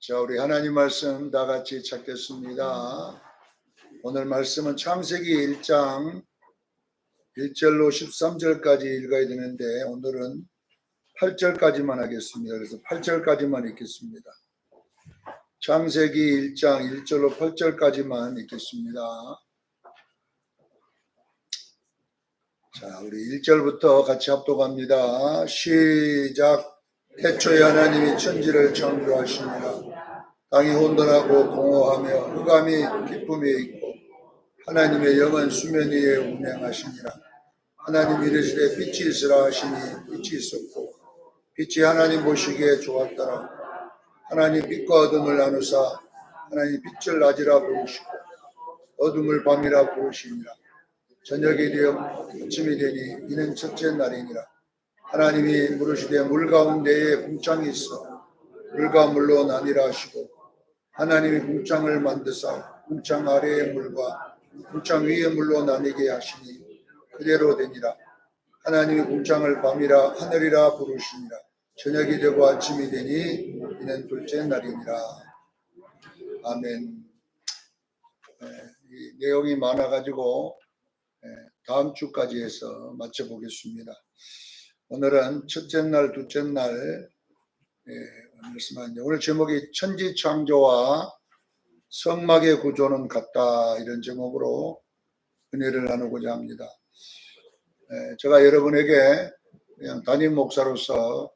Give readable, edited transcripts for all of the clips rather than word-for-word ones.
자, 우리 하나님 말씀 다 같이 찾겠습니다. 오늘 말씀은 창세기 1장 1절로 13절까지 읽어야 되는데 오늘은 8절까지만 하겠습니다. 그래서 8절까지만 읽겠습니다. 창세기 1장 1절로 8절까지만 읽겠습니다. 자, 우리 1절부터 같이 합독합니다. 시작. 태초에 하나님이 천지를 창조하시니라. 땅이 혼돈하고 공허하며 흑암이 깊음에 있고 하나님의 영은 수면 위에 운행하시니라. 하나님이 이르시되 빛이 있으라 하시니 빛이 있었고 빛이 하나님 보시기에 좋았더라. 하나님 빛과 어둠을 나누사 하나님 빛을 낮이라 부르시고 어둠을 밤이라 부르시니라. 저녁이 되어 아침이 되니 이는 첫째 날이니라. 하나님이 물으시되 물 가운데에 궁창이 있어 물과 물로 나뉘라 하시고 하나님이 궁창을 만드사 궁창 아래의 물과 궁창 위의 물로 나뉘게 하시니 그대로 되니라. 하나님이 궁창을 밤이라 하늘이라 부르시니라. 저녁이 되고 아침이 되니 이는 둘째 날이니라. 아멘. 이 내용이 많아가지고 다음 주까지 해서 마쳐보겠습니다. 오늘은 첫째 날, 둘째 날 말씀하는데 오늘 제목이 천지창조와 성막의 구조는 같다, 이런 제목으로 은혜를 나누고자 합니다. 제가 여러분에게 그냥 담임 목사로서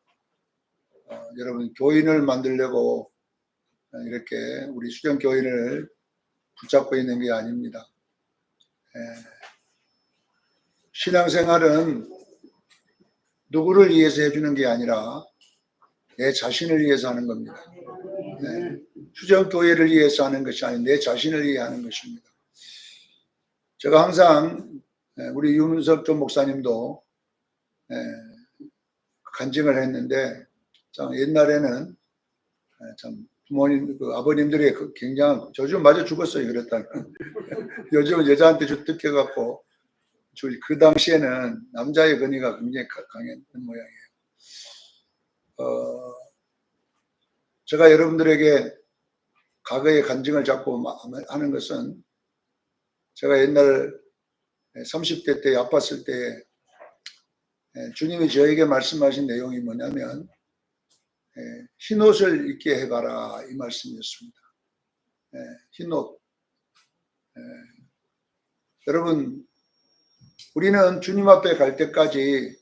여러분 교인을 만들려고 이렇게 우리 수정 교인을 붙잡고 있는 게 아닙니다. 신앙생활은 누구를 위해서 해주는 게 아니라 내 자신을 위해서 하는 겁니다. 수정교회를 위해서 하는 것이 아닌 내 자신을 위해 하는 것입니다. 제가 항상 우리 유문석 전 목사님도 간증을 했는데 참 옛날에는 참 부모님, 아버님들의 굉장한 저주 맞아 죽었어요. 그랬다면 요즘은 여자한테 주특해갖고 그 당시에는 남자의 권위가 굉장히 강했던 모양이에요. 제가 여러분들에게 과거의 간증을 자꾸 하는 것은 제가 옛날 30대 때 아팠을 때 주님이 저에게 말씀하신 내용이 뭐냐면 흰옷을 입게 해봐라, 이 말씀이었습니다. 흰옷. 여러분, 우리는 주님 앞에 갈 때까지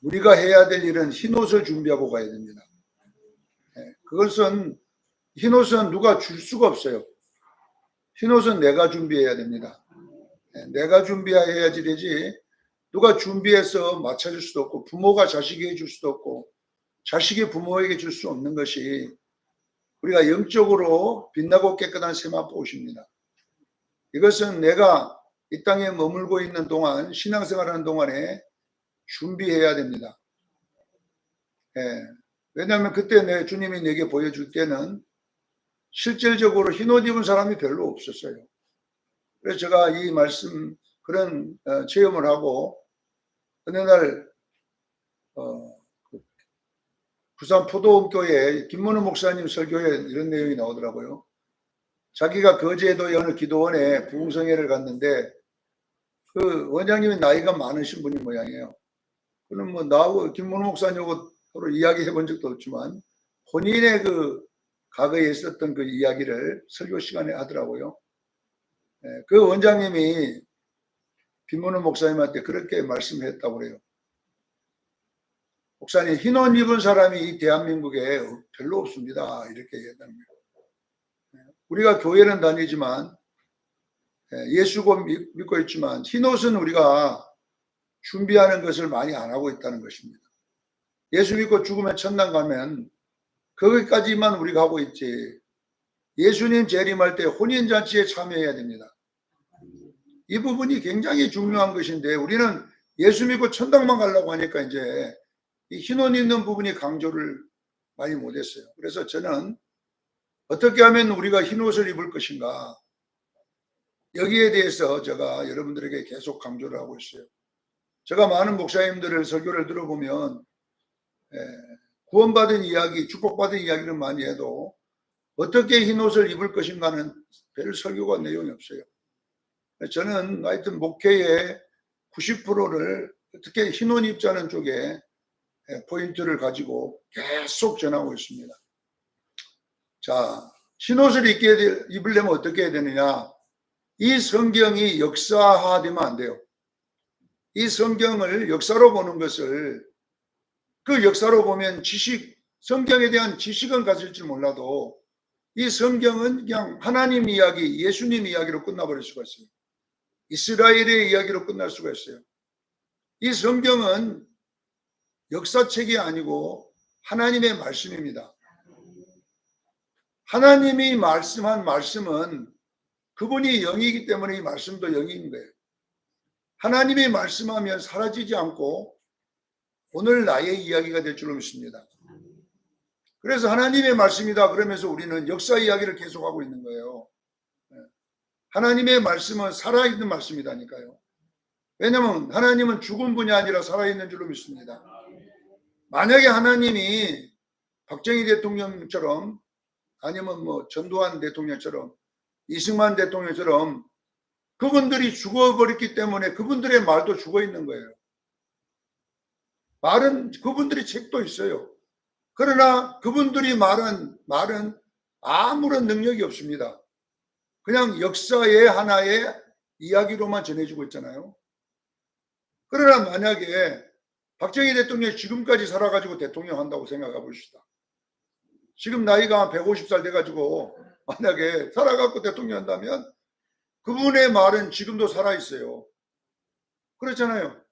우리가 해야 될 일은 흰옷을 준비하고 가야 됩니다. 그것은 흰옷은 누가 줄 수가 없어요. 흰옷은 내가 준비해야 됩니다. 내가 준비해야지 되지 누가 준비해서 맞춰줄 수도 없고 부모가 자식에게 줄 수도 없고 자식이 부모에게 줄 수 없는 것이 우리가 영적으로 빛나고 깨끗한 세마포옷입니다. 이것은 내가 이 땅에 머물고 있는 동안 신앙생활하는 동안에 준비해야 됩니다. 왜냐하면 그때 내 주님이 내게 보여줄 때는 실질적으로 흰옷 입은 사람이 별로 없었어요. 그래서 제가 이 말씀 그런 체험을 하고 어느 날 부산 포도원교회 김문우 목사님 설교에 이런 내용이 나오더라고요. 자기가 거제도의 어느 기도원에 부흥성회를 갔는데 그 원장님이 나이가 많으신 분인 모양이에요. 그럼 뭐 나하고 김문우 목사님하고 서로 이야기해 본 적도 없지만 본인의 그 과거에 있었던 그 이야기를 설교 시간에 하더라고요. 그 원장님이 김문우 목사님한테 그렇게 말씀했다고 그래요. 목사님, 흰옷 입은 사람이 이 대한민국에 별로 없습니다, 이렇게 얘기했다는 거예요. 우리가 교회는 다니지만 예수고 믿고 있지만 흰옷은 우리가 준비하는 것을 많이 안 하고 있다는 것입니다. 예수 믿고 죽으면 천당 가면 거기까지만 우리가 하고 있지 예수님 재림할 때 혼인잔치에 참여해야 됩니다. 이 부분이 굉장히 중요한 것인데 우리는 예수 믿고 천당만 가려고 하니까 이제 이 흰옷 입는 부분이 강조를 많이 못했어요. 그래서 저는 어떻게 하면 우리가 흰옷을 입을 것인가, 여기에 대해서 제가 여러분들에게 계속 강조를 하고 있어요. 제가 많은 목사님들을 설교를 들어보면 구원받은 이야기, 축복받은 이야기를 많이 해도 어떻게 흰옷을 입을 것인가는 별 설교가 내용이 없어요. 저는 하여튼 목회의 90%를 어떻게 흰옷 입자는 쪽에 포인트를 가지고 계속 전하고 있습니다. 자, 흰옷을 입으려면 어떻게 해야 되느냐? 이 성경이 역사화되면 안 돼요. 이 성경을 역사로 보는 것을, 그 역사로 보면 성경에 대한 지식은 가질지 몰라도 이 성경은 그냥 하나님 이야기, 예수님 이야기로 끝나버릴 수가 있어요. 이스라엘의 이야기로 끝날 수가 있어요. 이 성경은 역사책이 아니고 하나님의 말씀입니다. 하나님이 말씀한 말씀은 그분이 영이기 때문에 이 말씀도 영인 거예요. 하나님이 말씀하면 사라지지 않고 오늘 나의 이야기가 될 줄로 믿습니다. 그래서 하나님의 말씀이다 그러면서 우리는 역사 이야기를 계속하고 있는 거예요. 하나님의 말씀은 살아있는 말씀이다니까요. 왜냐하면 하나님은 죽은 분이 아니라 살아있는 줄로 믿습니다. 만약에 하나님이 박정희 대통령처럼 아니면 뭐 전두환 대통령처럼 이승만 대통령처럼 그분들이 죽어버렸기 때문에 그분들의 말도 죽어있는 거예요. 말은 그분들의 책도 있어요. 그러나 그분들이 말은 아무런 능력이 없습니다. 그냥 역사의 하나의 이야기로만 전해주고 있잖아요. 그러나 만약에 박정희 대통령이 지금까지 살아가지고 대통령 한다고 생각해 봅시다. 지금 나이가 150살 돼가지고 만약에 살아갖고 대통령 한다면 그분의 말은 지금도 살아있어요. 그렇잖아요.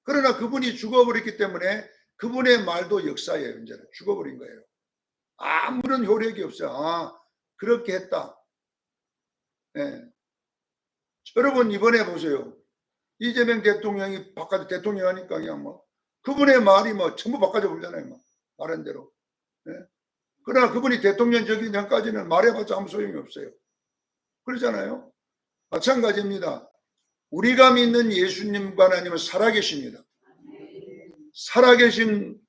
그러나 그분이 죽어버렸기 때문에 그분의 말도 역사예요. 이제는 죽어버린 거예요. 아무런 효력이 없어요. 아, 그렇게 했다. 네. 여러분 이번에 보세요. 이재명 대통령이 바깥에 대통령 하니까 그냥 뭐 그분의 말이 뭐 전부 바꿔져 버리잖아요. 뭐 말한 대로. 네. 그러나 그분이 대통령 되기 전까지는 말해봤자 아무 소용이 없어요. 그러잖아요. 마찬가지입니다. 우리가 믿는 예수님과 하나님은 살아계십니다. 살아계신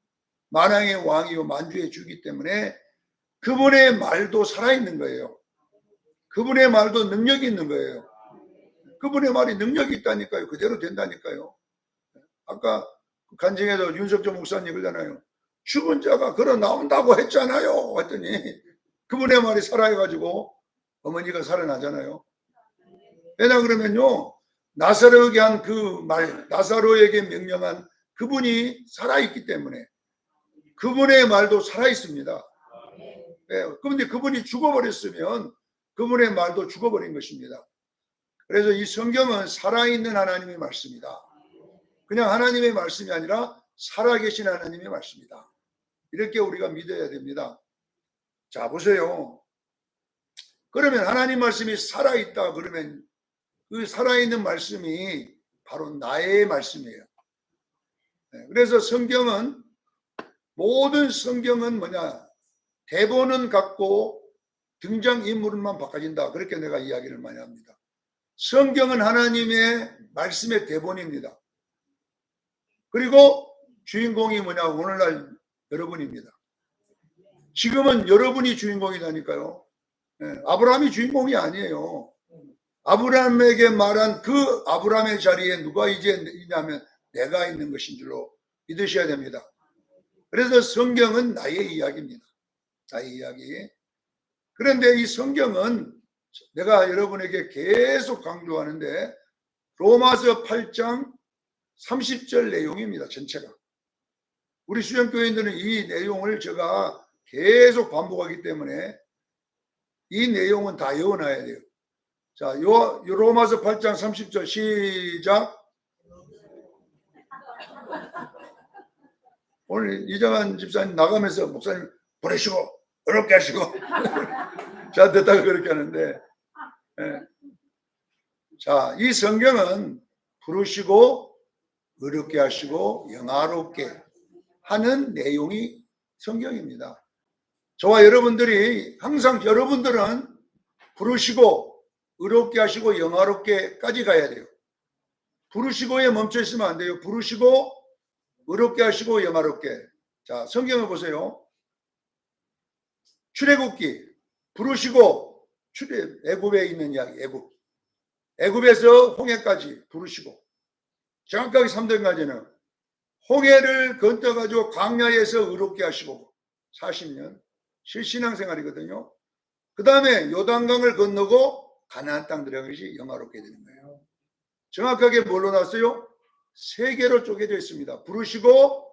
만왕의 왕이요 만주의 주이기 때문에 그분의 말도 살아있는 거예요. 그분의 말도 능력이 있는 거예요. 그분의 말이 능력이 있다니까요. 그대로 된다니까요. 아까 간증에도 윤석조 목사님 그러잖아요. 죽은 자가 걸어 나온다고 했잖아요. 했더니 그분의 말이 살아가지고 어머니가 살아나잖아요. 왜냐 그러면요. 나사로에게 한 그 말, 나사로에게 명령한 그분이 살아있기 때문에 그분의 말도 살아있습니다. 그런데 그분이 죽어버렸으면 그분의 말도 죽어버린 것입니다. 그래서 이 성경은 살아있는 하나님의 말씀이다. 그냥 하나님의 말씀이 아니라 살아계신 하나님의 말씀이다. 이렇게 우리가 믿어야 됩니다. 자, 보세요. 그러면 하나님 말씀이 살아있다 그러면 그 살아있는 말씀이 바로 나의 말씀이에요. 그래서 성경은 모든 성경은 뭐냐? 대본은 같고 등장인물만 바꿔진다. 그렇게 내가 이야기를 많이 합니다. 성경은 하나님의 말씀의 대본입니다. 그리고 주인공이 뭐냐? 오늘날 여러분입니다. 지금은 여러분이 주인공이라니까요. 아브라함이 주인공이 아니에요. 아브라함에게 말한 그 아브라함의 자리에 누가 이제 있냐면 내가 있는 것인 줄로 믿으셔야 됩니다. 그래서 성경은 나의 이야기입니다. 나의 이야기. 그런데 이 성경은 내가 여러분에게 계속 강조하는데 로마서 8장 30절 내용입니다. 전체가. 우리 수련교인들은 이 내용을 제가 계속 반복하기 때문에 이 내용은 다 외워놔야 돼요. 자, 요 로마서 8장 30절 시작. 오늘 이정환 집사님 나가면서 목사님 보내시고 어렵게 하시고 저한테다가 그렇게 하는데 자, 이 성경은 부르시고 어렵게 하시고 영화롭게 하는 내용이 성경입니다. 저와 여러분들이 항상 여러분들은 부르시고 어렵게 하시고 영화롭게까지 가야 돼요. 부르시고에 멈춰 있으면 안 돼요. 부르시고 어렵게 하시고 영화롭게. 자, 성경을 보세요. 출애굽기 부르시고 애굽에 있는 이야기, 애굽에서 홍해까지 부르시고 정확하게 3등까지는 홍해를 건너가지고 광야에서 의롭게 하시고 40년 실신앙생활이거든요. 그 다음에 요단강을 건너고 가나안 땅 들어간 것이 영화롭게 되는 거예요. 정확하게 뭘로 나왔어요? 세 개로 쪼개져 있습니다. 부르시고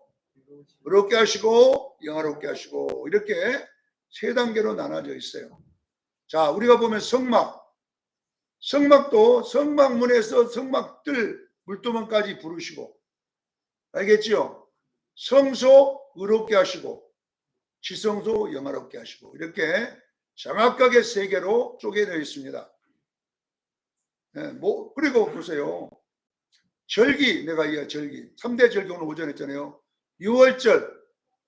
의롭게 하시고 영화롭게 하시고 이렇게 세 단계로 나눠져 있어요. 자, 우리가 보면 성막도 성막문에서 성막들 물두멍까지 부르시고, 알겠지요? 성소 의롭게 하시고 지성소 영화롭게 하시고 이렇게 정확하게 세 개로 쪼개져 있습니다. 네, 그리고 보세요. 절기, 내가 절기 3대 절기 오늘 오전에 했잖아요. 6월절,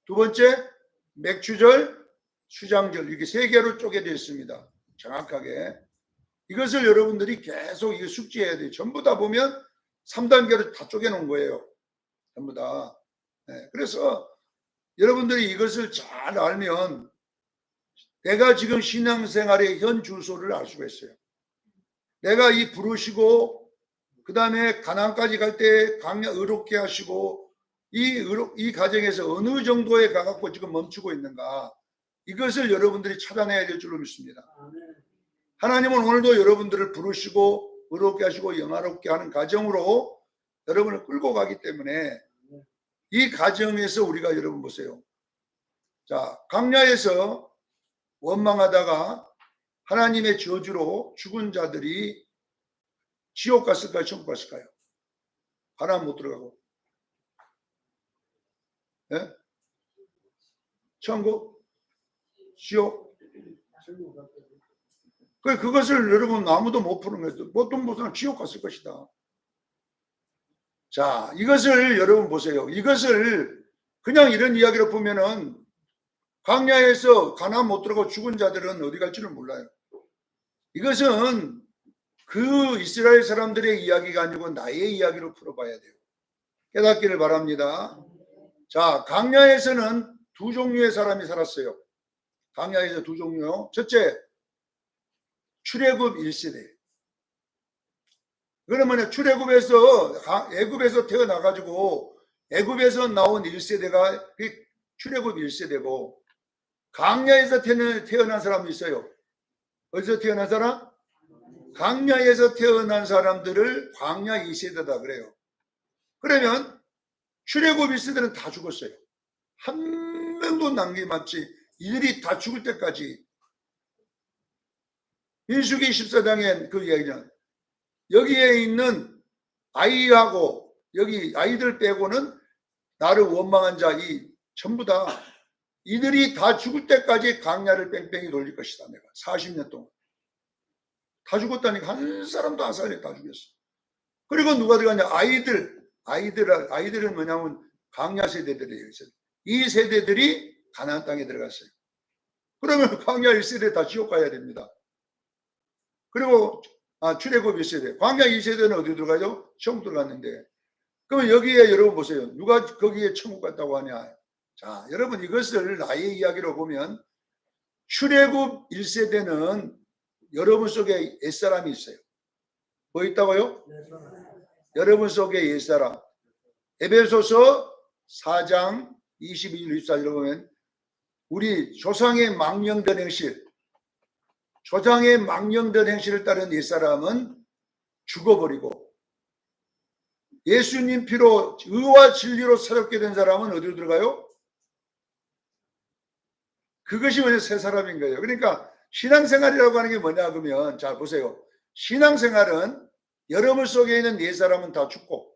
두 번째 맥주절, 수장절, 이렇게 세 개로 쪼개져 있습니다. 정확하게 이것을 여러분들이 계속 이거 숙지해야 돼요. 전부 다 보면 3단계로 다 쪼개놓은 거예요. 전부 다. 네, 그래서 여러분들이 이것을 잘 알면 내가 지금 신앙생활의 현 주소를 알 수가 있어요. 내가 이 부르시고 그 다음에 가나안까지 갈 때 광야 의롭게 하시고 이 과정에서 어느 정도에 가갖고 지금 멈추고 있는가, 이것을 여러분들이 찾아내야 될 줄로 믿습니다. 하나님은 오늘도 여러분들을 부르시고 의롭게 하시고 영화롭게 하는 과정으로 여러분을 끌고 가기 때문에 이 과정에서 우리가 여러분 보세요. 자, 광야에서 원망하다가 하나님의 저주로 죽은 자들이 지옥 갔을까요? 천국 갔을까요? 가나안 못 들어가고. 네? 천국? 지옥? 그것을 여러분 아무도 못 푸는 거예요. 보통 보면 지옥 갔을 것이다. 자, 이것을 여러분 보세요. 이것을 그냥 이런 이야기로 보면은 광야에서 가나안 못 들어가고 죽은 자들은 어디 갈지를 몰라요. 이것은 그 이스라엘 사람들의 이야기가 아니고 나의 이야기로 풀어봐야 돼요. 깨닫기를 바랍니다. 자, 광야에서는 두 종류의 사람이 살았어요. 광야에서 두 종류. 첫째, 출애굽 1세대. 그러면 출애굽에서 애굽에서 태어나가지고 애굽에서 나온 1세대가 출애굽 1세대고, 광야에서 태어난 사람이 있어요. 어디서 태어난 사람? 광야에서 태어난 사람들을 광야 2세대다 그래요. 그러면 출애굽 1세대는 다 죽었어요. 한 명도 남김없이 이들이 다 죽을 때까지. 민수기 14장에 그 이야기는 여기에 있는 아이하고 여기 아이들 빼고는 나를 원망한 자 이 전부 다 이들이 다 죽을 때까지 광야를 뺑뺑이 돌릴 것이다. 내가 40년 동안 다 죽었다니까 한 사람도 안 살려 다 죽였어. 그리고 누가 들어가냐? 아이들은 뭐냐면 광야 세대들이에요. 이 세대들이 가나안 땅에 들어갔어요. 그러면 광야 1세대 다 지옥 가야 됩니다. 그리고 출애굽 1세대, 광야 2세대는 어디 들어가죠? 천국 들어갔는데, 그러면 여기에 여러분 보세요. 누가 거기에 천국 갔다고 하냐? 자, 여러분 이것을 나의 이야기로 보면 출애굽 1세대는 여러분 속에 옛사람이 있어요. 뭐 있다고요? 여러분 속에 옛사람. 에베소서 4장 22절 24절을 보면 우리 조상의 망령된 행실, 조상의 망령된 행실을 따른 옛사람은 죽어버리고 예수님 피로 의와 진리로 사롭게 된 사람은 어디로 들어가요? 그것이 뭐냐? 새 사람인 거예요. 그러니까 신앙생활이라고 하는 게 뭐냐 그러면, 자 보세요. 신앙생활은 여러분 속에 있는 옛 사람은 다 죽고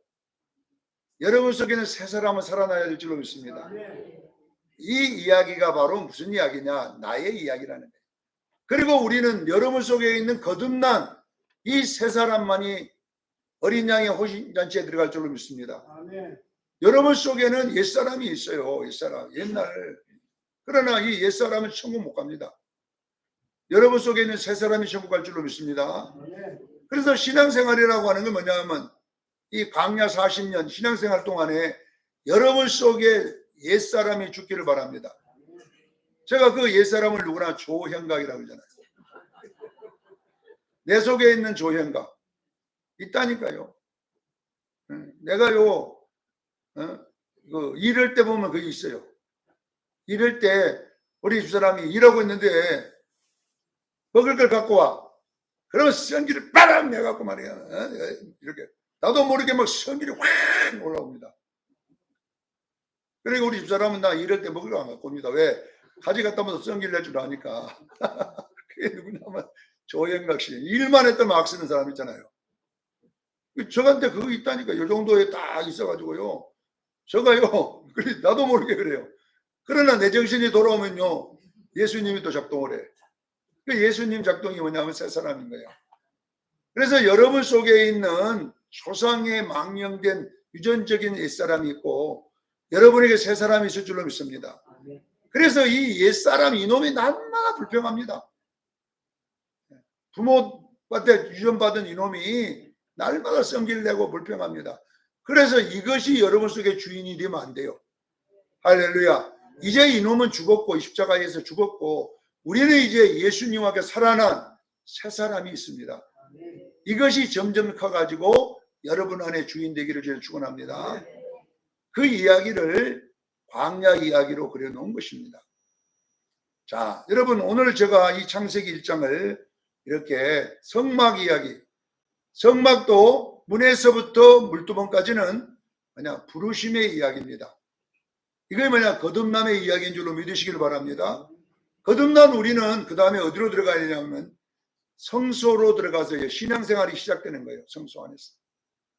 여러분 속에 있는 새 사람은 살아나야 될 줄로 믿습니다. 이 이야기가 바로 무슨 이야기냐? 나의 이야기라는 거예요. 그리고 우리는 여러분 속에 있는 거듭난 이 새 사람만이 어린 양의 호신잔치에 들어갈 줄로 믿습니다. 여러분 속에는 옛사람이 있어요. 옛사람, 옛날. 그러나 이 옛사람은 천국 못 갑니다. 여러분 속에 있는 새 사람이 천국 갈 줄로 믿습니다. 그래서 신앙생활이라고 하는 건 뭐냐면 이 광야 40년 신앙생활 동안에 여러분 속에 옛사람이 죽기를 바랍니다. 제가 그 옛사람을 누구나 조형각이라고 그러잖아요. 내 속에 있는 조형각 있다니까요. 내가요 이럴 때 보면 그게 있어요. 이럴 때 우리 집사람이 일하고 있는데 먹을 걸 갖고 와. 그러면 성기를 빠람 내갖고 말이야. 이렇게 나도 모르게 막 성기를 확 올라옵니다. 그리고 우리 집사람은 나 이럴 때 먹을 거 안 갖고 옵니다. 왜? 가져갔다 오면 성기를 낼 줄 아니까. 그게 누구냐면 조영각 씨. 일만 했다면 악 쓰는 사람 있잖아요. 저한테 그거 있다니까. 이 정도에 딱 있어가지고요. 저가요. 나도 모르게 그래요. 그러나 내 정신이 돌아오면요. 예수님이 또 작동을 해. 그 예수님 작동이 뭐냐면 새 사람인 거예요. 그래서 여러분 속에 있는 초상에 망령된 유전적인 옛사람이 있고 여러분에게 새 사람이 있을 줄로 믿습니다. 그래서 이 옛사람 이놈이 날마다 불평합니다. 부모한테 유전받은 이놈이 날마다 성기를 내고 불평합니다. 그래서 이것이 여러분 속에 주인이 되면 안 돼요. 할렐루야. 이제 이놈은 죽었고 십자가에서 죽었고 우리는 이제 예수님과 살아난 새 사람이 있습니다. 이것이 점점 커가지고 여러분 안에 주인 되기를 저는 축원합니다. 그 이야기를 광야 이야기로 그려놓은 것입니다. 자, 여러분 오늘 제가 이 창세기 1장을 이렇게 성막 이야기, 성막도 문에서부터 물두멍까지는 뭐냐 부르심의 이야기입니다. 이게 뭐냐 거듭남의 이야기인 줄로 믿으시길 바랍니다. 거듭난 우리는 그 다음에 어디로 들어가야 되냐면 성소로 들어가서 신앙생활이 시작되는 거예요. 성소 안에서.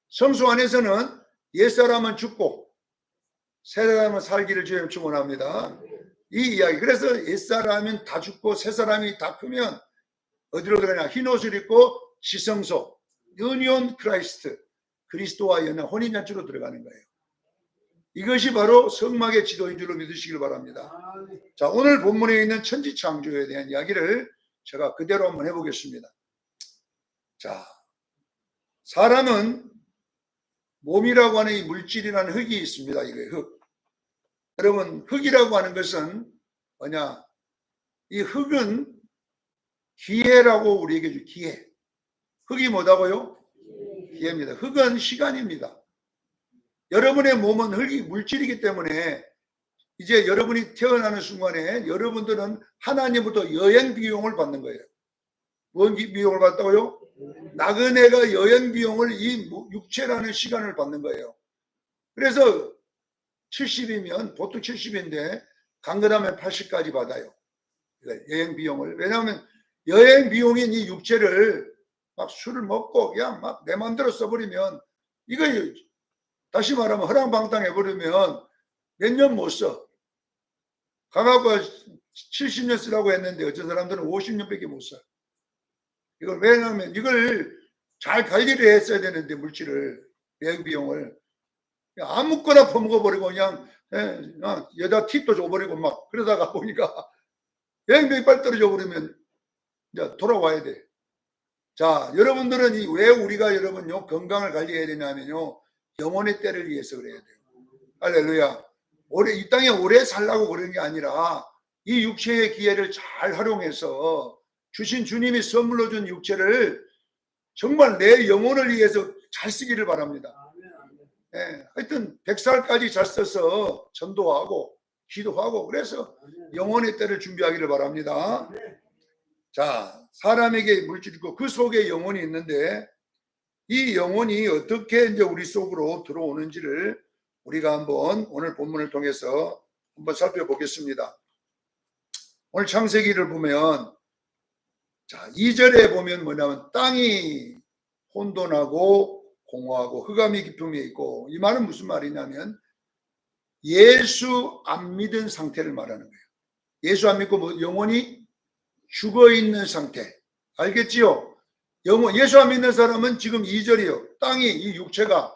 성소 안에서는 옛사람은 죽고 새사람은 살기를 주님 축원합니다. 이 이야기. 그래서 옛사람은 다 죽고 새사람이 다 크면 어디로 들어가냐 흰옷을 입고 지성소 유니온 크라이스트 그리스도와 연합 혼인잔치로 들어가는 거예요. 이것이 바로 성막의 지도인 줄로 믿으시길 바랍니다. 자, 오늘 본문에 있는 천지창조에 대한 이야기를 제가 그대로 한번 해보겠습니다. 자, 사람은 몸이라고 하는 이 물질이라는 흙이 있습니다. 이게 흙. 여러분, 흙이라고 하는 것은 뭐냐? 이 흙은 기회라고 우리에게 주 기회. 흙이 뭐다고요? 기회입니다. 흙은 시간입니다. 여러분의 몸은 흙이 물질이기 때문에 이제 여러분이 태어나는 순간에 여러분들은 하나님부터 여행 비용을 받는 거예요. 뭔 비용을 받다고요? 나그네가 여행 비용을 이 육체라는 시간을 받는 거예요. 그래서 70이면 보통 70인데 강건하면 80까지 받아요. 여행 비용을. 왜냐하면 여행 비용인 이 육체를 막 술을 먹고 그냥 막 내 마음대로 써버리면 이거 다시 말하면 허랑방탕해버리면 몇 년 못 써. 가갖고 70년 쓰라고 했는데 어떤 사람들은 50년밖에 못 써. 이걸 왜냐하면 이걸 잘 관리를 했어야 되는데 물질을 여행 비용을 아무거나 퍼먹어버리고 그냥 여자 팁도 줘버리고 막 그러다가 보니까 여행비용이 빨리 떨어져 버리면 이제 돌아와야 돼. 자, 여러분들은 왜 우리가 여러분요 건강을 관리해야 되냐면요 영혼의 때를 위해서 그래야 돼요. 할렐루야. 이 땅에 오래 살라고 그런 게 아니라 이 육체의 기회를 잘 활용해서 주신 주님이 선물로 준 육체를 정말 내 영혼을 위해서 잘 쓰기를 바랍니다. 네, 하여튼 100살까지 잘 써서 전도하고 기도하고 그래서 영혼의 때를 준비하기를 바랍니다. 자, 사람에게 물질이 있고 그 속에 영혼이 있는데 이 영혼이 어떻게 이제 우리 속으로 들어오는지를 우리가 한번 오늘 본문을 통해서 한번 살펴보겠습니다. 오늘 창세기를 보면 자, 2절에 보면 뭐냐면 땅이 혼돈하고 공허하고 흑암이 깊음에 있고 이 말은 무슨 말이냐면 예수 안 믿은 상태를 말하는 거예요. 예수 안 믿고 뭐 영혼이 죽어 있는 상태. 알겠지요? 예수 안 믿는 사람은 지금 2절이요. 땅이 이 육체가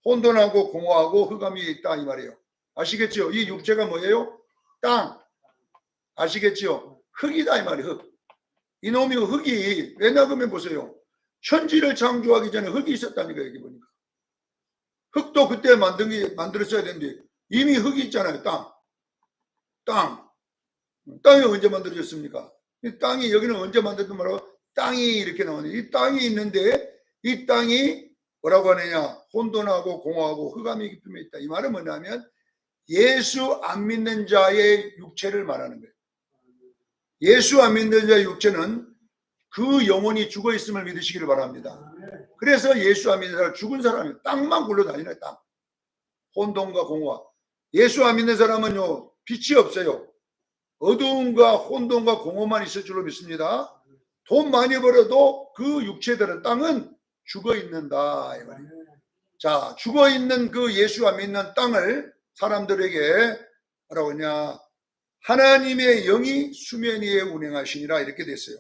혼돈하고 공허하고 흑암이 있다 이 말이에요. 아시겠지요? 이 육체가 뭐예요? 땅. 아시겠지요? 흙이다 이 말이에요. 흙. 이놈이 흙이 왜냐 그러면 보세요. 천지를 창조하기 전에 흙이 있었다니까 여기 보니까. 흙도 그때 만들었어야 되는데 이미 흙이 있잖아요. 땅이 언제 만들어졌습니까? 이 땅이 여기는 언제 만들었단 말이에요? 땅이 이렇게 나오네. 이 땅이 있는데 이 땅이 뭐라고 하느냐? 혼돈하고 공허하고 흑암이 깊음에 있다. 이 말은 뭐냐면 예수 안 믿는 자의 육체를 말하는 거예요. 예수 안 믿는 자의 육체는 그 영혼이 죽어 있음을 믿으시기를 바랍니다. 그래서 예수 안 믿는 사람, 죽은 사람이 땅만 굴러다니는 땅. 혼돈과 공허. 예수 안 믿는 사람은요, 빛이 없어요. 어두움과 혼돈과 공허만 있을 줄로 믿습니다. 돈 많이 벌어도 그 육체들은 땅은 죽어 있는다. 이 말이에요. 자, 죽어 있는 그 예수 안 믿는 땅을 사람들에게 뭐라고 하냐? 하나님의 영이 수면 위에 운행하시니라 이렇게 됐어요.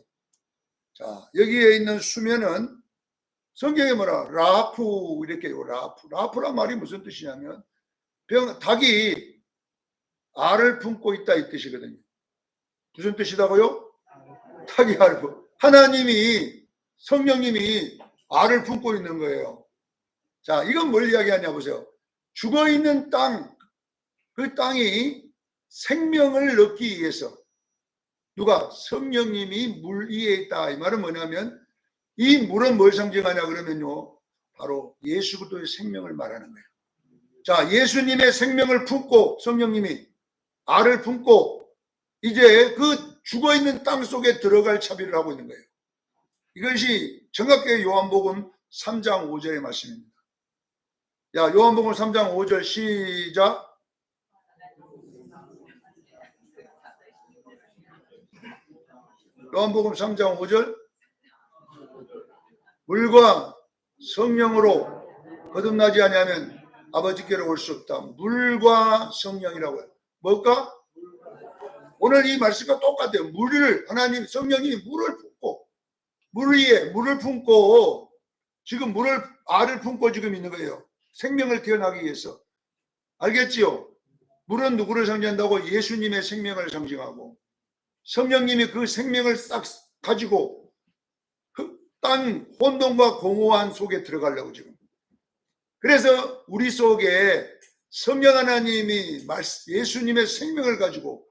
자, 여기에 있는 수면은 성경에 뭐라 라프 이렇게 라프란 말이 무슨 뜻이냐면 닭이 알을 품고 있다 이 뜻이거든요. 무슨 뜻이라고요? 닭이 알을 하나님이 성령님이 알을 품고 있는 거예요. 자, 이건 뭘 이야기하냐 보세요. 죽어 있는 땅, 그 땅이 생명을 얻기 위해서 누가 성령님이 물 위에 있다 이 말은 뭐냐면 이 물은 뭘 상징하냐 그러면요 바로 예수 그리스도의 생명을 말하는 거예요. 자, 예수님의 생명을 품고 성령님이 알을 품고 이제 그 죽어있는 땅 속에 들어갈 차비를 하고 있는 거예요. 이것이 정확하게 요한복음 3장 5절의 말씀입니다. 야, 요한복음 3장 5절 시작. 요한복음 3장 5절 물과 성령으로 거듭나지 아니하면 아버지께로 올 수 없다. 물과 성령이라고요. 뭘까? 오늘 이 말씀과 똑같아요. 물을 하나님 성령이 물을 품고 물 위에 물을 품고 지금 알을 품고 지금 있는 거예요. 생명을 태어나기 위해서. 알겠지요? 물은 누구를 상징한다고? 예수님의 생명을 상징하고 성령님이 그 생명을 싹 가지고 땅 혼돈과 공허한 속에 들어가려고 지금. 그래서 우리 속에 성령 하나님이 예수님의 생명을 가지고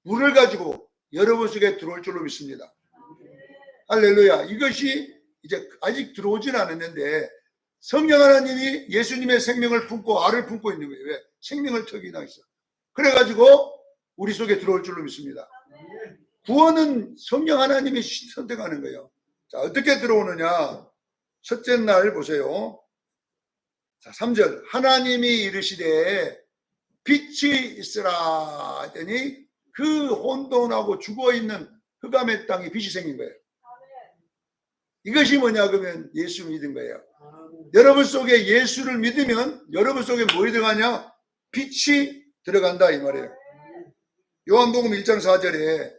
물을 가지고 여러분 속에 들어올 줄로 믿습니다. 할렐루야. 이것이 이제 아직 들어오진 않았는데 성령 하나님이 예수님의 생명을 품고 알을 품고 있는 거예요. 왜? 생명을 턱이나 있어. 그래가지고 우리 속에 들어올 줄로 믿습니다. 구원은 성령 하나님이 선택하는 거예요. 자, 어떻게 들어오느냐? 첫째 날 보세요. 자, 3절. 하나님이 이르시되 빛이 있으라 했더니 그 혼돈하고 죽어있는 흑암의 땅에 빛이 생긴 거예요. 이것이 뭐냐 그러면 예수 믿은 거예요. 여러분 속에 예수를 믿으면 여러분 속에 뭐가 들어가냐? 빛이 들어간다 이 말이에요. 요한복음 1장 4절에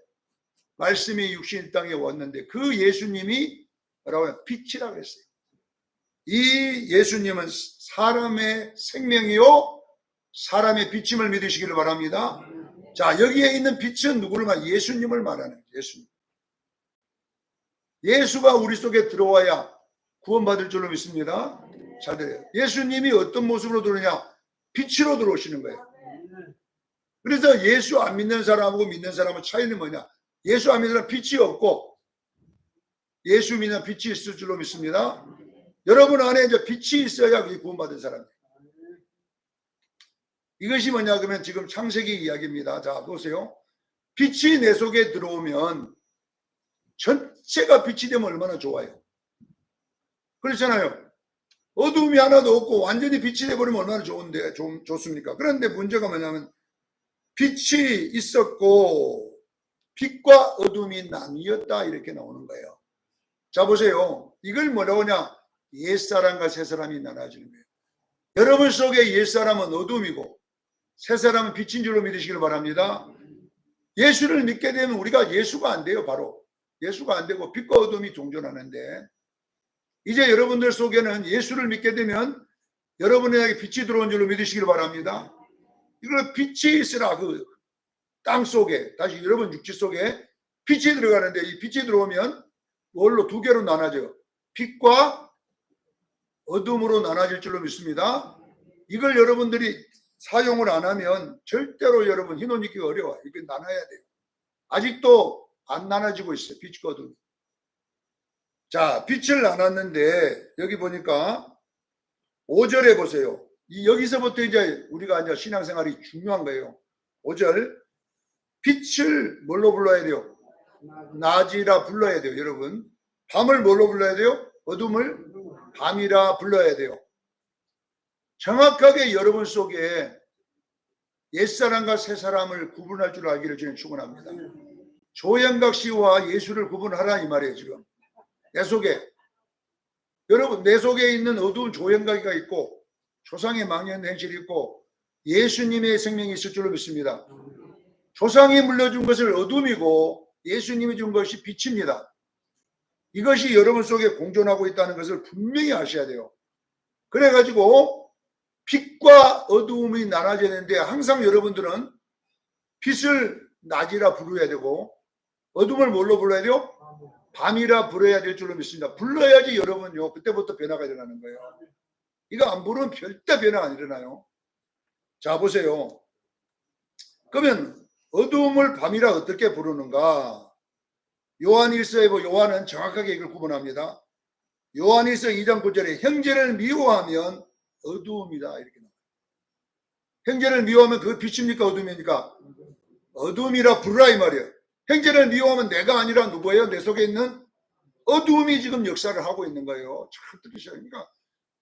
말씀이 육신 땅에 왔는데 그 예수님이 뭐라고 해요? 빛이라고 했어요. 이 예수님은 사람의 생명이요 사람의 빛임을 믿으시기를 바랍니다. 자, 여기에 있는 빛은 누구를 말하냐? 예수님을 말하는 거예요. 예수님. 예수가 우리 속에 들어와야 구원받을 줄로 믿습니다. 잘 들어요. 예수님이 어떤 모습으로 들어오냐? 빛으로 들어오시는 거예요. 그래서 예수 안 믿는 사람하고 믿는 사람의 차이는 뭐냐? 예수 안 믿는 사람은 빛이 없고 예수 믿는 빛이 있을 줄로 믿습니다. 여러분 안에 이제 빛이 있어야 그게 구원받은 사람이에요. 이것이 뭐냐 그러면 지금 창세기 이야기입니다. 자, 보세요. 빛이 내 속에 들어오면 전체가 빛이 되면 얼마나 좋아요. 그렇잖아요. 어두움이 하나도 없고 완전히 빛이 돼버리면 얼마나 좋은데 좋습니까? 그런데 문제가 뭐냐면 빛이 있었고 빛과 어둠이 나뉘었다 이렇게 나오는 거예요. 자, 보세요. 이걸 뭐라고 하냐? 옛사람과 새사람이 나눠지는 거예요. 여러분 속에 옛사람은 어둠이고 새사람은 빛인 줄로 믿으시길 바랍니다. 예수를 믿게 되면 우리가 예수가 안 돼요. 바로 예수가 안 되고 빛과 어둠이 종존하는데 이제 여러분들 속에는 예수를 믿게 되면 여러분에게 빛이 들어온 줄로 믿으시길 바랍니다. 이걸 빛이 있으라 그 땅 속에 다시 여러분 육지 속에 빛이 들어가는데 이 빛이 들어오면 뭘로 두 개로 나눠져요. 빛과 어둠으로 나눠질 줄로 믿습니다. 이걸 여러분들이 사용을 안 하면 절대로 여러분 hin옷 입기가 어려워요. 이게 나눠야 돼요. 아직도 안 나눠지고 있어요. 빛과 어둠이. 자, 빛을 나눴는데 여기 보니까 5절에 보세요. 여기서부터 이제 우리가 이제 신앙생활이 중요한 거예요. 5절. 빛을 뭘로 불러야 돼요? 낮이라 불러야 돼요, 여러분. 밤을 뭘로 불러야 돼요? 어둠을 밤이라 불러야 돼요. 정확하게 여러분 속에 옛사람과 새사람을 구분할 줄 알기를 저는 축원합니다. 조영각 씨와 예수를 구분하라 이 말이에요. 지금 내 속에, 여러분 내 속에 있는 어두운 조영각이가 있고 조상의 망령 행실이 있고 예수님의 생명이 있을 줄로 믿습니다. 조상이 물려준 것을 어둠이고 예수님이 준 것이 빛입니다. 이것이 여러분 속에 공존하고 있다는 것을 분명히 아셔야 돼요. 그래가지고 빛과 어두움이 나눠져야 되는데 항상 여러분들은 빛을 낮이라 부르어야 되고 어둠을 뭘로 불러야 돼요? 밤이라 부르어야 될 줄로 믿습니다. 불러야지 여러분요 그때부터 변화가 일어나는 거예요. 이거 안 부르면 절대 변화가 안 일어나요. 자 보세요. 그러면 어두움을 밤이라 어떻게 부르는가? 요한일서에 요한은 정확하게 이걸 구분합니다. 요한일서 2장 9절에 형제를 미워하면 어두움이다 이렇게 나와요. 형제를 미워하면 그 빛입니까 어둠입니까? 어둠이라 부르라 이 말이에요. 형제를 미워하면 내가 아니라 누구예요? 내 속에 있는 어둠이 지금 역사를 하고 있는 거예요. 잘 들으셔야 합니까?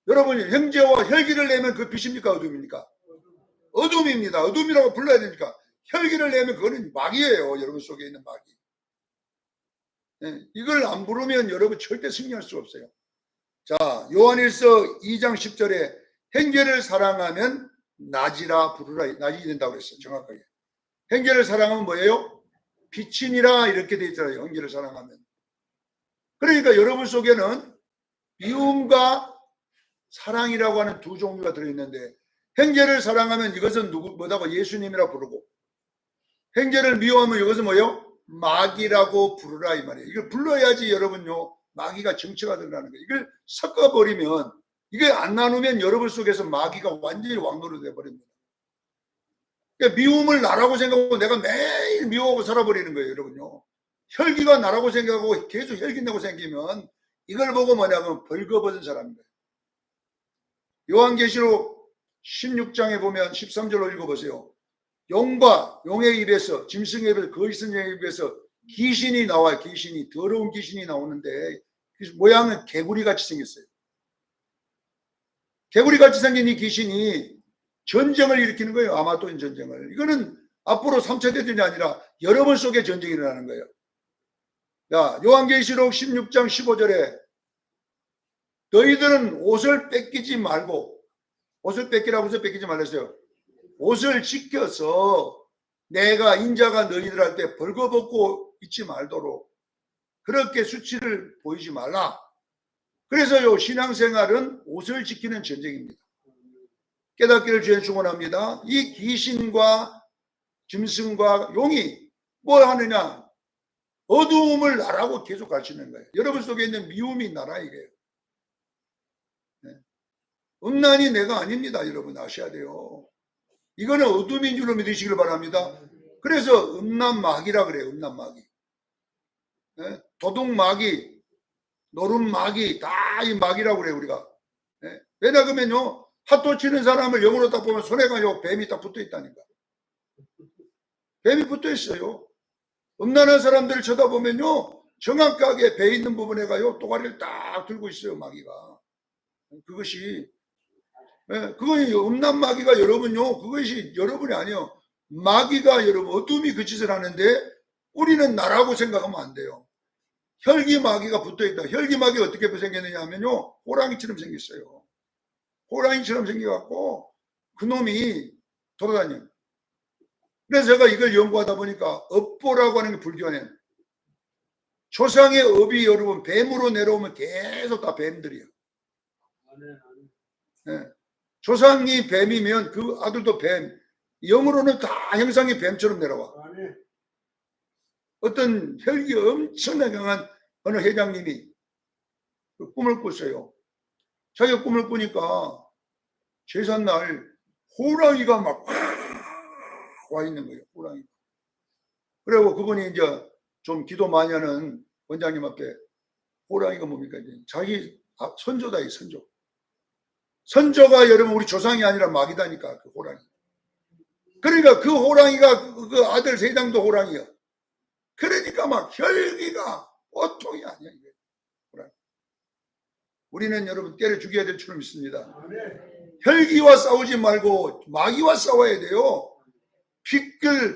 여러분이 형제와 혈기를 내면 그 빛입니까 어둠입니까? 어둠입니다. 어둠이라고 불러야 되니까 혈기를 내면 그거는 마귀예요. 여러분 속에 있는 마귀. 네, 이걸 안 부르면 여러분 절대 승리할 수 없어요. 자, 요한일서 2장 10절에 형제를 사랑하면 낮이라 부르라. 낮이 된다고 그랬어요. 정확하게. 형제를 사랑하면 뭐예요? 빛이니라 이렇게 돼 있잖아요. 형제를 사랑하면. 그러니까 여러분 속에는 미움과 사랑이라고 하는 두 종류가 들어있는데 형제를 사랑하면 이것은 뭐다고 예수님이라 부르고 형제를 미워하면 이것은 뭐예요? 마귀라고 부르라 이 말이에요. 이걸 불러야지 여러분요 마귀가 정체가 된다는 거예요. 이걸 섞어버리면 이게 안 나누면 여러분 속에서 마귀가 완전히 왕노릇 돼버립니다. 그러니까 미움을 나라고 생각하고 내가 매일 미워하고 살아버리는 거예요 여러분요. 혈기가 나라고 생각하고 계속 혈기내고 생기면 이걸 보고 뭐냐면 벌거벗은 사람인 거예요. 요한계시록 16장에 보면 13절로 읽어보세요. 용의 입에서 짐승의 입에서 거짓의 입에서 귀신이 나와요. 귀신이 더러운 귀신이 나오는데 모양은 개구리같이 생겼어요. 개구리같이 생긴 이 귀신이 전쟁을 일으키는 거예요. 아마도인 전쟁을. 이거는 앞으로 3차 대전이 아니라 여러분 속에 전쟁이 일어나는 거예요. 야, 요한계시록 16장 15절에 너희들은 옷을 뺏기지 말고 옷을 뺏기라고 해서 뺏기지 말랬어요. 옷을 지켜서 내가 인자가 너희들 할 때 벌거벗고 있지 말도록 그렇게 수치를 보이지 말라. 그래서 요 신앙생활은 옷을 지키는 전쟁입니다. 깨닫기를 주의 축원합니다. 이 귀신과 짐승과 용이 뭘 하느냐? 어두움을 나라고 계속 가르치는 거예요. 여러분 속에 있는 미움이 나라 이게요. 네. 음란이 내가 아닙니다. 여러분 아셔야 돼요. 이거는 어둠인 줄로 믿으시길 바랍니다. 그래서 음란마귀라 그래요. 음란마귀. 네? 도둑마귀, 노름마귀 다 이 마귀라고 그래요 우리가. 네? 왜냐 그러면요 핫도 치는 사람을 영으로 딱 보면 손에가 요 뱀이 딱 붙어 있다니까. 뱀이 붙어 있어요. 음란한 사람들을 쳐다보면요 정확하게 배 있는 부분에 가요 또가리를 딱 들고 있어요 마귀가. 그것이 그것이 음란 마귀가 여러분요 그것이 여러분이 아니요 마귀가 여러분 어둠이 그 짓을 하는데 우리는 나라고 생각하면 안 돼요. 혈기 마귀가 붙어있다. 혈기 마귀가 어떻게 생겼느냐 하면요 호랑이처럼 생겼어요. 호랑이처럼 생겨갖고 그놈이 돌아다녀요. 그래서 제가 이걸 연구하다 보니까 업보라고 하는 게 불교는 조상의 업이 여러분 뱀으로 내려오면 계속 다 뱀들이에요. 네. 조상이 뱀이면 그 아들도 뱀, 영으로는 다 형상이 뱀처럼 내려와. 어떤 혈기 엄청나게 강한 어느 회장님이 그 꿈을 꿨어요. 자기가 꿈을 꾸니까 제삿날 호랑이가 막 와 있는 거예요. 호랑이. 그리고 그분이 이제 좀 기도 많이 하는 원장님 앞에 호랑이가 뭡니까? 자기 선조다, 이 선조. 선조가 여러분 우리 조상이 아니라 마귀다니까, 그 호랑이. 그러니까 그 호랑이가 그 아들 세장도 호랑이야. 그러니까 막 혈기가 보통이 아니야. 이게 호랑이. 우리는 여러분 때려 죽여야 될 줄을 믿습니다. 혈기와 싸우지 말고 마귀와 싸워야 돼요.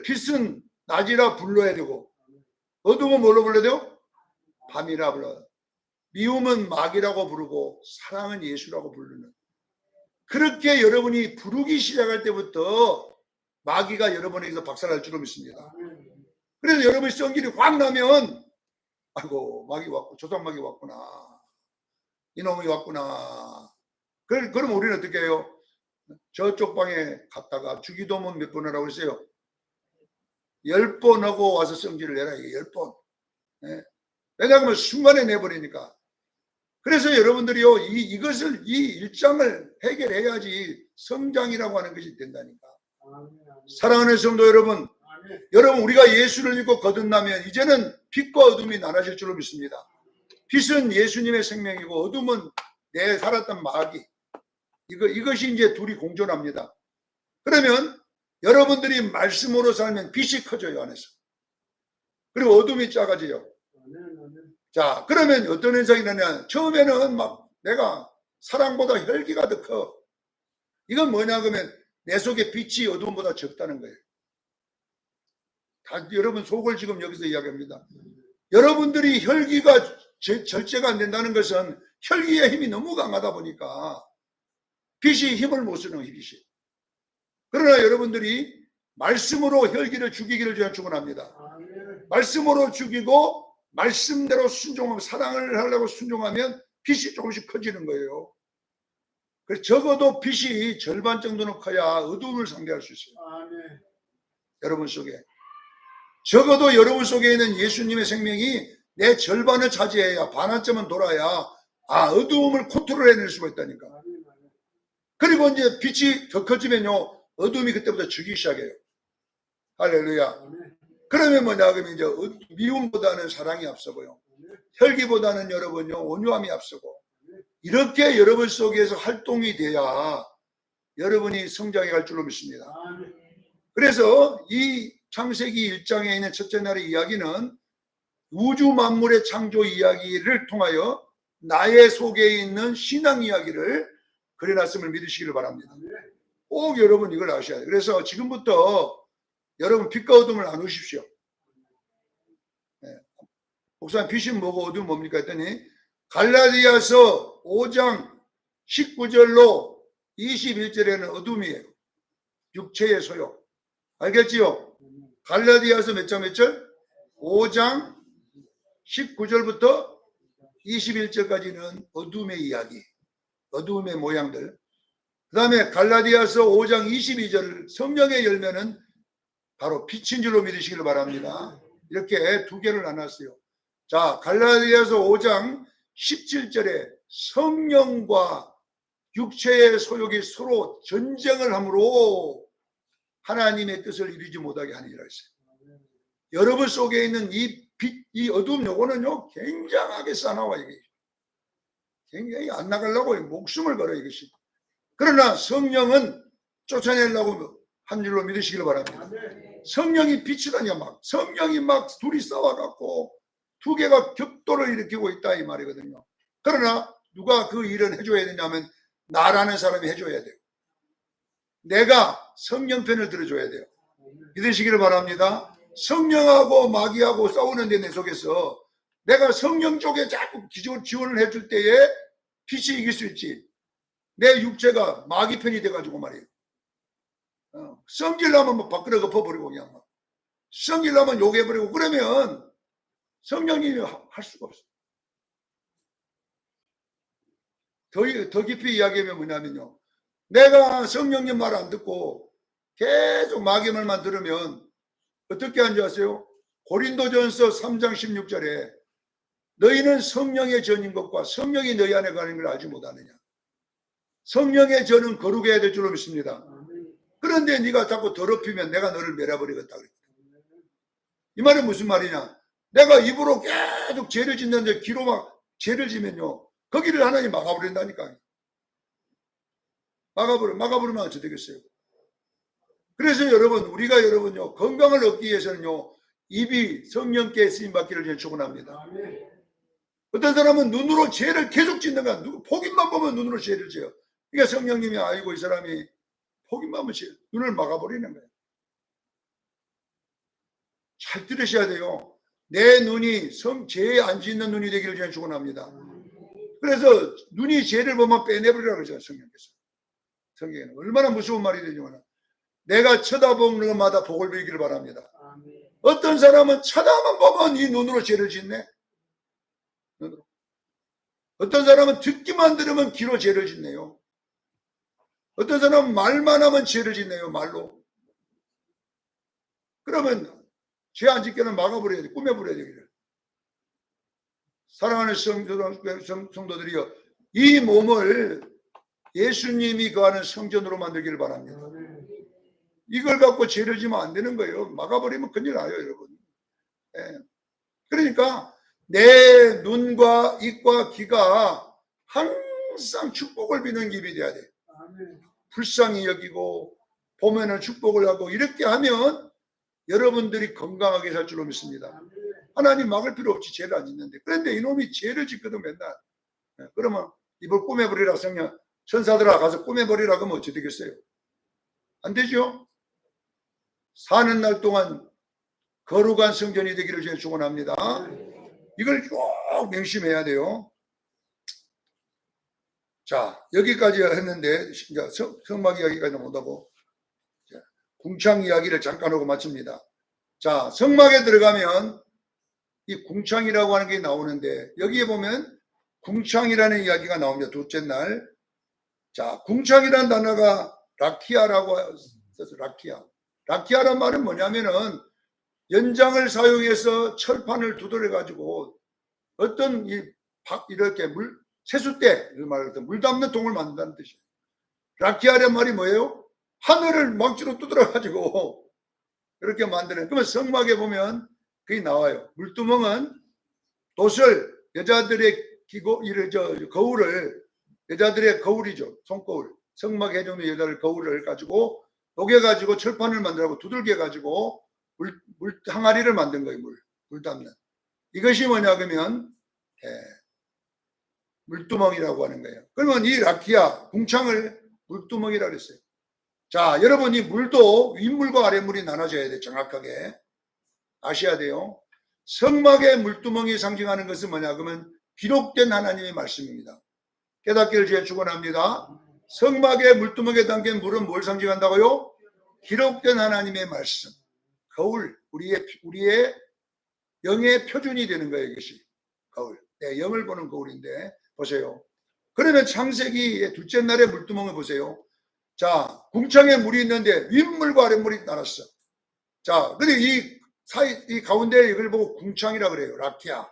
빛은 낮이라 불러야 되고, 어둠은 뭘로 불러야 돼요? 밤이라 불러요. 미움은 마귀라고 부르고 사랑은 예수라고 부르는, 그렇게 여러분이 부르기 시작할 때부터 마귀가 여러분에게서 박살날 줄로 믿습니다. 그래서 여러분이 성질이 확 나면 아이고 마귀 왔고 조상 마귀 왔구나, 이놈이 왔구나. 그럼 우리는 어떻게 해요? 저쪽 방에 갔다가 주기도문 몇 번 하라고 했어요? 10번 하고 와서 성질을 내라. 이게 10번. 네. 왜냐하면 순간에 내버리니까. 그래서 여러분들이요, 이것을, 이 일장을 해결해야지 성장이라고 하는 것이 된다니까. 사랑하는 성도 여러분, 여러분 우리가 예수를 믿고 거듭나면 이제는 빛과 어둠이 나눠질 줄로 믿습니다. 빛은 예수님의 생명이고 어둠은 내 살았던 마귀. 이것이 이제 둘이 공존합니다. 그러면 여러분들이 말씀으로 살면 빛이 커져요, 안에서. 그리고 어둠이 작아져요. 자, 그러면 어떤 현상이 나냐? 처음에는 막 내가 사랑보다 혈기가 더 커. 이건 뭐냐 그러면 내 속에 빛이 어둠보다 적다는 거예요. 다 여러분 속을 지금 여기서 이야기합니다. 여러분들이 혈기가 절제가 안 된다는 것은 혈기의 힘이 너무 강하다 보니까 빛이 힘을 못 쓰는 거예요, 빛이. 그러나 여러분들이 말씀으로 혈기를 죽이기를 저는 축원합니다. 말씀으로 죽이고 말씀대로 순종하면, 사랑을 하려고 순종하면 빛이 조금씩 커지는 거예요. 그래서 적어도 빛이 절반 정도는 커야 어둠을 상대할 수 있어요. 여러분 속에. 적어도 여러분 속에 있는 예수님의 생명이 내 절반을 차지해야, 반환점은 돌아야 어두움을 컨트롤해낼 수가 있다니까. 그리고 이제 빛이 더 커지면요, 어둠이 그때부터 죽이기 시작해요. 할렐루야. 그러면 뭐냐 그러면 이제 미움보다는 사랑이 앞서고요, 혈기보다는 여러분요 온유함이 앞서고, 이렇게 여러분 속에서 활동이 돼야 여러분이 성장해 갈 줄로 믿습니다. 그래서 이 창세기 1장에 있는 첫째 날의 이야기는 우주 만물의 창조 이야기를 통하여 나의 속에 있는 신앙 이야기를 그려놨음을 믿으시기를 바랍니다. 꼭 여러분 이걸 아셔야 돼요. 그래서 지금부터 여러분 빛과 어둠을 나누십시오. 네. 목사님 빛이 뭐고 어둠은 뭡니까 했더니 갈라디아서 5장 19절로 21절에는 어둠이에요. 육체의 소욕. 알겠지요? 갈라디아서 몇 장 몇 절? 5장 19절부터 21절까지는 어둠의 이야기, 어둠의 모양들. 그 다음에 갈라디아서 5장 22절 성령의 열매는 바로 빛인 줄로 믿으시길 바랍니다. 이렇게 두 개를 나눴어요. 자, 갈라디아서 5장 17절에 성령과 육체의 소욕이 서로 전쟁을 함으로 하나님의 뜻을 이루지 못하게 하느니라 했어요. 여러분 속에 있는 이 빛, 이 어둠 요거는요 굉장하게 싸나와. 이게 굉장히 안 나가려고 목숨을 걸어 이것이. 그러나 성령은 쫓아내려고 한 줄로 믿으시길 바랍니다. 성령이 빛이라니까 막 성령이 막 둘이 싸워갖고 두 개가 격돌을 일으키고 있다 이 말이거든요. 그러나 누가 그 일을 해줘야 되냐면 나라는 사람이 해줘야 돼요. 내가 성령 편을 들어줘야 돼요. 믿으시기를 바랍니다. 성령하고 마귀하고 싸우는데 내 속에서 내가 성령 쪽에 자꾸 지원을 해줄 때에 빛이 이길 수 있지. 내 육체가 마귀 편이 돼가지고 말이에요. 성질나면 뭐 밖으로 엎어버리고 그냥 막. 성질나면 욕해버리고 그러면 성령님이 할 수가 없어. 더 깊이 이야기하면 뭐냐면요, 내가 성령님 말 안 듣고 계속 마귀 말만 들으면 어떻게 하는지 아세요? 고린도전서 3장 16절에 너희는 성령의 전인 것과 성령이 너희 안에 가는 걸 알지 못하느냐. 성령의 전은 거룩해야 될 줄로 믿습니다. 그런데 네가 자꾸 더럽히면 내가 너를 멸해버리겠다 그랬거든. 이 말은 무슨 말이냐? 내가 입으로 계속 죄를 짓는데 귀로 막 죄를 지면요, 거기를 하나님 막아버린다니까. 막아버리면 어떻게 되겠어요? 그래서 여러분, 우리가 여러분요, 건강을 얻기 위해서는요, 입이 성령께 쓰임받기를 축원합니다. 어떤 사람은 눈으로 죄를 계속 짓는 거야. 폭임만 보면 눈으로 죄를 지어요. 그러니까 성령님이 아이고 이 사람이 폭임만 보면 눈을 막아버리는 거예요. 잘 들으셔야 돼요. 내 눈이 죄에 안 짓는 눈이 되기를 저는 축원합니다. 그래서 눈이 죄를 보면 빼내버리라고 그러잖아요. 성령께서. 성경에는 얼마나 무서운 말이 되지만, 내가 쳐다보는 것마다 복을 빌기를 바랍니다. 어떤 사람은 쳐다만 보면 이 눈으로 죄를 짓네. 눈으로. 어떤 사람은 듣기만 들으면 귀로 죄를 짓네요. 어떤 사람은 말만 하면 죄를 짓네요. 말로. 그러면 죄 안 짓게는 막아버려야 돼. 꾸며버려야 되기를. 사랑하는 성도들이여, 이 몸을 예수님이 거하는 성전으로 만들기를 바랍니다. 이걸 갖고 죄를 지면 안 되는 거예요. 막아버리면 큰일 나요, 여러분. 예. 그러니까 내 눈과 입과 귀가 항상 축복을 비는 입이 돼야 돼. 불쌍히 여기고 보면은 축복을 하고, 이렇게 하면 여러분들이 건강하게 살 줄로 믿습니다. 하나님 막을 필요 없이 죄를 안 짓는데, 그런데 이놈이 죄를 짓거든 맨날. 예. 그러면 입을 꾸며버리라. 성령 천사들아 가서 꾸며버리라 그러면 어떻게 되겠어요? 안 되죠? 사는 날 동안 거룩한 성전이 되기를 제가 축원합니다. 이걸 꼭 명심해야 돼요. 자, 여기까지 했는데 성막 이야기까지 못하고 궁창 이야기를 잠깐 하고 마칩니다. 자, 성막에 들어가면 이 궁창이라고 하는 게 나오는데, 여기에 보면 궁창이라는 이야기가 나옵니다. 둘째 날. 자, 궁창이라는 단어가 라키아라고 써서 라키아란 말은 뭐냐면은 연장을 사용해서 철판을 두드려 가지고 어떤 이렇게 세숫대, 물 담는 통을 만든다는 뜻이에요. 라키아란 말이 뭐예요? 하늘을 망치로 두드려 가지고 이렇게 만드는. 그러면 성막에 보면 그게 나와요. 물두멍은 돛을, 여자들의 거울을, 여자들의 거울이죠. 손거울. 성막 해주는 여자들 거울을 가지고 녹여가지고 철판을 만들고 두들겨 가지고 물 항아리를 만든 거예요. 물 담는. 이것이 뭐냐 그러면 물두멍이라고 하는 거예요. 그러면 이 라키아 궁창을 물두멍이라고 했어요. 자, 여러분, 이 물도 윗물과 아랫물이 나눠져야 돼. 정확하게 아셔야 돼요. 성막의 물두멍이 상징하는 것은 뭐냐 그러면 기록된 하나님의 말씀입니다. 깨닫기를 주에 축원합니다. 성막의 물두멍에 담긴 물은 뭘 상징한다고요? 기록된 하나님의 말씀. 거울, 우리의 영의 표준이 되는 거예요. 이것이 거울. 네, 영을 보는 거울인데 보세요. 그러면 창세기의 둘째 날의 물두멍을 보세요. 자, 궁창에 물이 있는데 윗물과 아랫물이 나눴어. 자, 근데 이 가운데 이걸 보고 궁창이라 그래요. 라키아.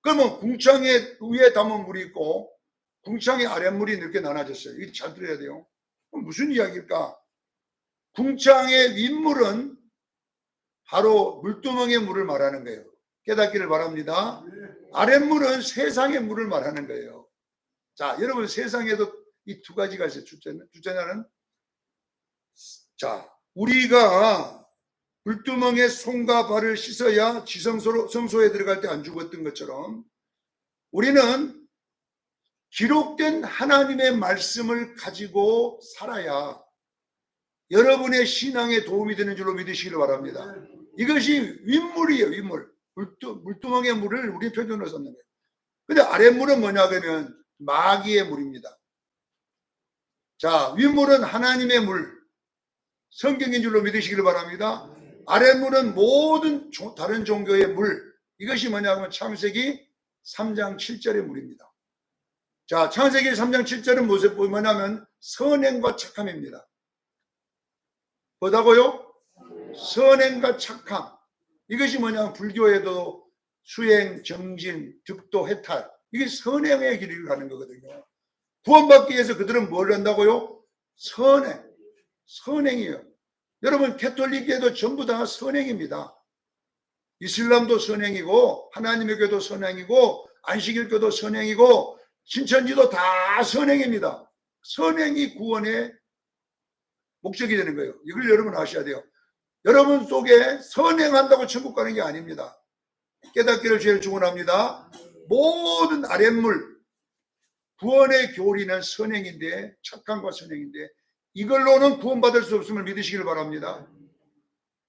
그러면 궁창의 위에 담은 물이 있고 궁창의 아랫물이 이렇게 나눠졌어요. 이거 잘 들어야 돼요. 그럼 무슨 이야기일까? 궁창의 윗물은 바로 물두멍의 물을 말하는 거예요. 깨닫기를 바랍니다. 아랫물은 세상의 물을 말하는 거예요. 자, 여러분, 세상에도 이 두 가지가 있어요. 둘째는 자, 우리가 물두멍에 손과 발을 씻어야 성소에 들어갈 때 안 죽었던 것처럼 우리는 기록된 하나님의 말씀을 가지고 살아야 여러분의 신앙에 도움이 되는 줄로 믿으시길 바랍니다. 이것이 윗물이에요. 윗물. 물두멍의 물을 우리 표준으로 썼는 거예요. 근데 아랫물은 뭐냐 그러면 마귀의 물입니다. 자, 윗물은 하나님의 물, 성경인 줄로 믿으시길 바랍니다. 아랫물은 모든 다른 종교의 물. 이것이 뭐냐 하면 창세기 3장 7절의 물입니다. 자, 창세기 3장 7절은 뭐냐면 선행과 착함입니다. 뭐다고요? 선행과 착함. 이것이 뭐냐면 불교에도 수행, 정진, 득도, 해탈. 이게 선행의 길을 가는 거거든요. 구원받기 위해서 그들은 뭘 한다고요? 선행. 선행이에요. 여러분 캐톨릭계도 전부 다 선행입니다. 이슬람도 선행이고 하나님의 교도 선행이고 안식일교도 선행이고 신천지도 다 선행입니다. 선행이 구원의 목적이 되는 거예요. 이걸 여러분 아셔야 돼요. 여러분 속에 선행한다고 천국 가는 게 아닙니다. 깨닫기를 제일 축원합니다. 모든 아랫물 구원의 교리는 선행인데, 착함과 선행인데 이걸로는 구원받을 수 없음을 믿으시길 바랍니다.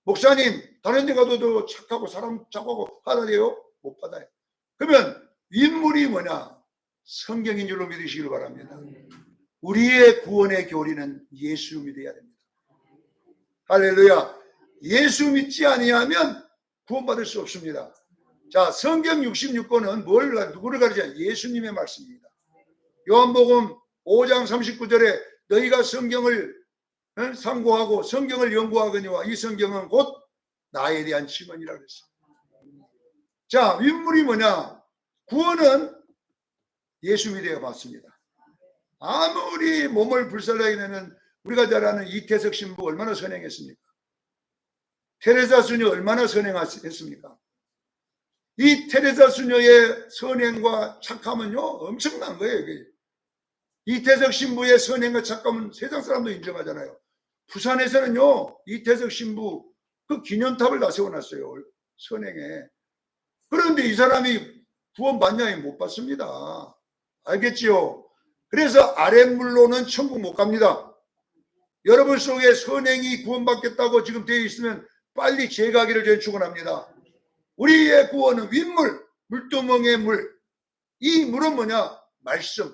목사님 다른 데 가도 착하고 사람 착하고 받아야 돼요? 못 받아요. 그러면 윗물이 뭐냐? 성경인 줄로 믿으시길 바랍니다. 우리의 구원의 교리는 예수 믿어야 됩니다. 할렐루야. 예수 믿지 아니하면 구원받을 수 없습니다. 자, 성경 66권은 누구를 가르쳐요? 예수님의 말씀입니다. 요한복음 5장 39절에 너희가 성경을 상고하고 성경을 연구하거니와 이 성경은 곧 나에 대한 증언이라 그랬어요. 자, 윗물이 뭐냐? 구원은 예수 믿어야 받습니다. 아무리 몸을 불살라게 되는 우리가 잘 아는 이태석 신부 얼마나 선행했습니까? 테레사 수녀 얼마나 선행했습니까? 이 테레사 수녀의 선행과 착함은요 엄청난 거예요. 이게. 이태석 신부의 선행과 착함은 세상 사람도 인정하잖아요. 부산에서는요 이태석 신부 그 기념탑을 다 세워놨어요. 선행에. 그런데 이 사람이 구원 받냐? 못 받습니다. 알겠지요? 그래서 아랫물로는 천국 못 갑니다. 여러분 속에 선행이 구원받겠다고 지금 되어 있으면 빨리 제가기를 저는 축원합니다. 우리의 구원은 윗물, 물두멍의 물. 이 물은 뭐냐? 말씀.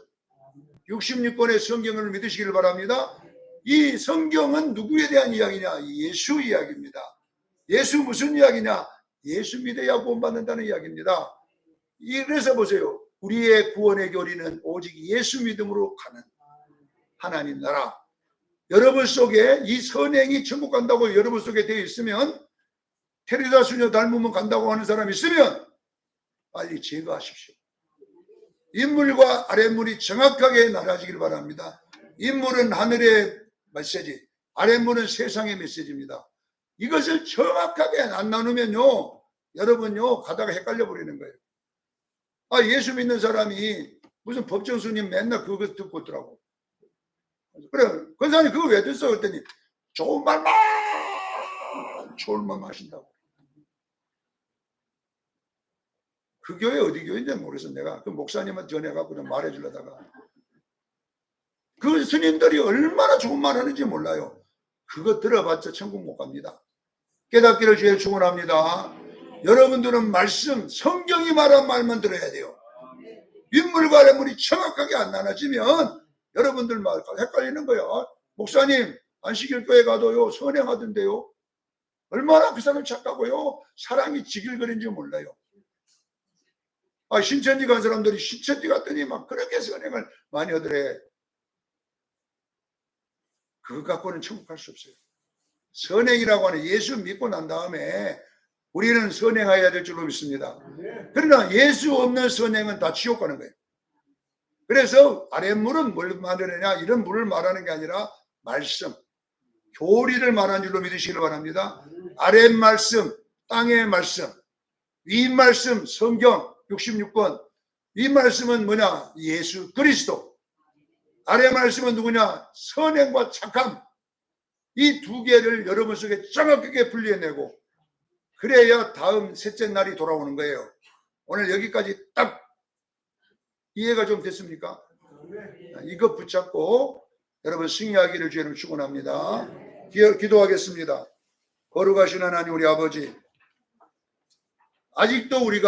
66권의 성경을 믿으시길 바랍니다. 이 성경은 누구에 대한 이야기냐? 예수 이야기입니다. 예수 무슨 이야기냐? 예수 믿어야 구원받는다는 이야기입니다. 그래서 보세요. 우리의 구원의 교리는 오직 예수 믿음으로 가는 하나님 나라. 여러분 속에 이 선행이 천국 간다고 여러분 속에 되어 있으면, 테레사 수녀 닮으면 간다고 하는 사람이 있으면 빨리 제거하십시오. 인물과 아랫물이 정확하게 나눠지길 바랍니다. 인물은 하늘의 메시지, 아랫물은 세상의 메시지입니다. 이것을 정확하게 안 나누면요 여러분요 가다가 헷갈려 버리는 거예요. 아, 예수 믿는 사람이 무슨 법정 스님 맨날 그거 듣고 있더라고. 그래, 그 사람이 그거 왜 듣어? 그랬더니 좋은 말만 하신다고. 그 교회 어디 교회인지 모르겠어. 내가 그 목사님한테 전해갖고 좀 말해주려다가 그 스님들이 얼마나 좋은 말 하는지 몰라요. 그거 들어봤자 천국 못 갑니다. 깨닫기를 제일 축원합니다. 여러분들은 말씀, 성경이 말한 말만 들어야 돼요. 윗물과 아랫물이 정확하게 안 나눠지면 여러분들 말 헷갈리는 거야. 목사님 안식일교회 가도요 선행하던데요. 얼마나 그 사람 착하고요 사랑이 지길거리는지 몰라요. 아, 신천지 간 사람들이 신천지 갔더니 막 그렇게 선행을 많이 하더래. 그것 갖고는 천국 갈 수 없어요. 선행이라고 하는 예수 믿고 난 다음에 우리는 선행해야 될 줄로 믿습니다. 그러나 예수 없는 선행은 다 지옥 가는 거예요. 그래서 아랫물은 뭘 말하느냐? 이런 물을 말하는 게 아니라 말씀, 교리를 말하는 줄로 믿으시길 바랍니다. 아랫 말씀, 땅의 말씀, 위 말씀, 성경 66권. 이 말씀은 뭐냐? 예수 그리스도. 아래 말씀은 누구냐? 선행과 착함. 이 두 개를 여러분 속에 정확하게 분리해내고 그래야 다음 셋째 날이 돌아오는 거예요. 오늘 여기까지 딱 이해가 좀 됐습니까? 이거 붙잡고 여러분 승리하기를 주님을 축원합니다. 기도하겠습니다. 거룩하신 하나님 우리 아버지, 아직도 우리가